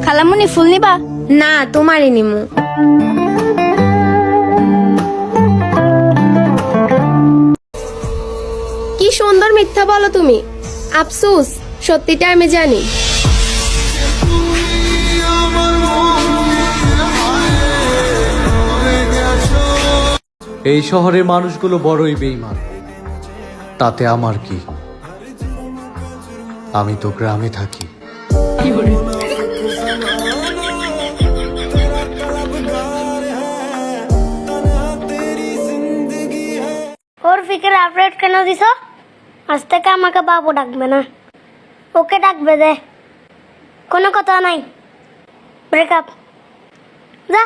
খালামুনি ফুল নিবা? না, তোমারই নিমু। কি সুন্দর মিথ্যা বলো তুমি। আফসোস, সত্যিটা আমি জানি। এই শহরের মানুষগুলো বড়ই বেঈমান, তাতে আমার কি? আমি তো গ্রামে থাকি। ওর ফিকের আপডেট কেন দিছ? আজ থেকে আমাকে বাবু ডাকবে না, ওকে ডাকবে। দে, কোনো কথা নাই। ব্রেকআপ। যা।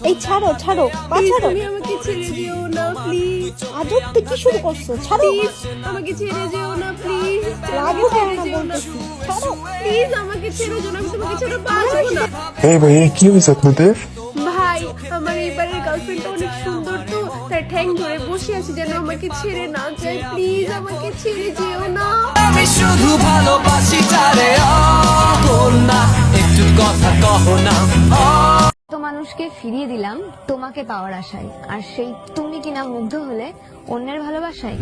এই ছাড়ো ছাড়ো, পা ছাড়ো। তুমি আমাকে ছেড়ে দিও না প্লিজ। আজব তুই কি শুরু করছো? ছাড়ো, আমাকে ছেড়ে যেও না প্লিজ। লাগো কেন বলতেছি? ছাড়ো প্লিজ, আমাকে ছেড়ে যেও না, আমি তোমাকে ছেড়ে বাঁচবো না। এই ভাই, কি হয়েছে আপনাদের? ভাই, আমার এইবারের গার্লফ্রেন্ডটা অনেক সুন্দর, তো তার ঠ্যাং ধরে বসে আছে যেন আমাকে ছেড়ে না যায়। প্লিজ আমাকে ছেড়ে যেও না। আমি শুধু ভালোবাসি তারে, বল না একটু কথা কহো না। তো মানুষকে ফিরিয়ে দিলাম তোমাকে পাওয়ার আশায়, আর সেই তুমি কিনা মুগ্ধ হলে অন্যের ভালোবাসায়।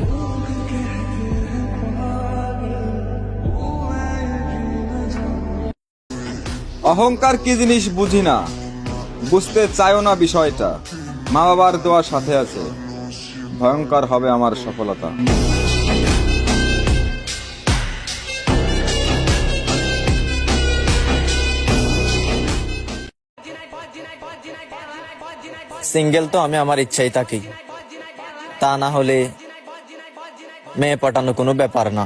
অহংকার কি জিনিস বুঝি না, বুঝতে চাইও না বিষয়টা। মা বাবার দোয়া সাথে আছে, ভয়ঙ্কর হবে আমার সফলতা। সিঙ্গেল তো আমি আমার ইচ্ছাই থাকি, তা না হলে মেয়ে পটানো কোনো ব্যাপার না।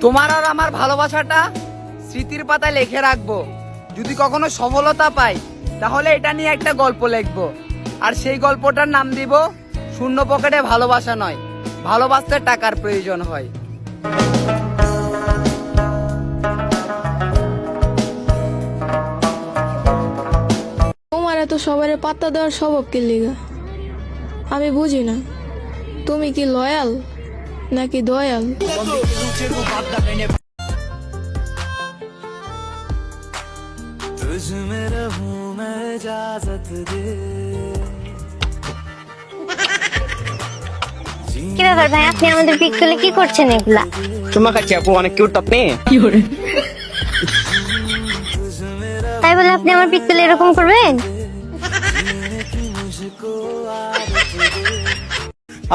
তোমার আর আমার ভালোবাসাটা স্মৃতির পাতায় লিখে রাখবো। যদি কখনো সফলতা পাই তাহলে এটা নিয়ে একটা গল্প লিখবো, আর সেই গল্পটার নাম দিব শূন্য পকেটে ভালোবাসা নয়, ভালোবাসতে টাকার প্রয়োজন হয়। তোমার এত সবারে পাত্তা দেওয়ার স্বভাব কি লিগা আমি বুঝি না। তুমি কি লয়াল নাকি দয়াল? কি ব্যাপার ভাই, আপনি আমাদের পিক তুলে কি করছেন এগুলা? চুমা খাচ্ছি আপু, অনেক কিউট আপনি। তাই বলে আপনি আমার পিক তুলে এরকম করবেন?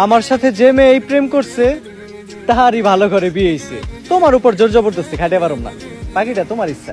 আমার সাথে যে মেয়ে এই প্রেম করছে তাহারই ভালো করে বিয়ে হইছে। তোমার উপর জোর জবরদস্তি খাইতে পারুম না, বাকিটা তোমার ইচ্ছা।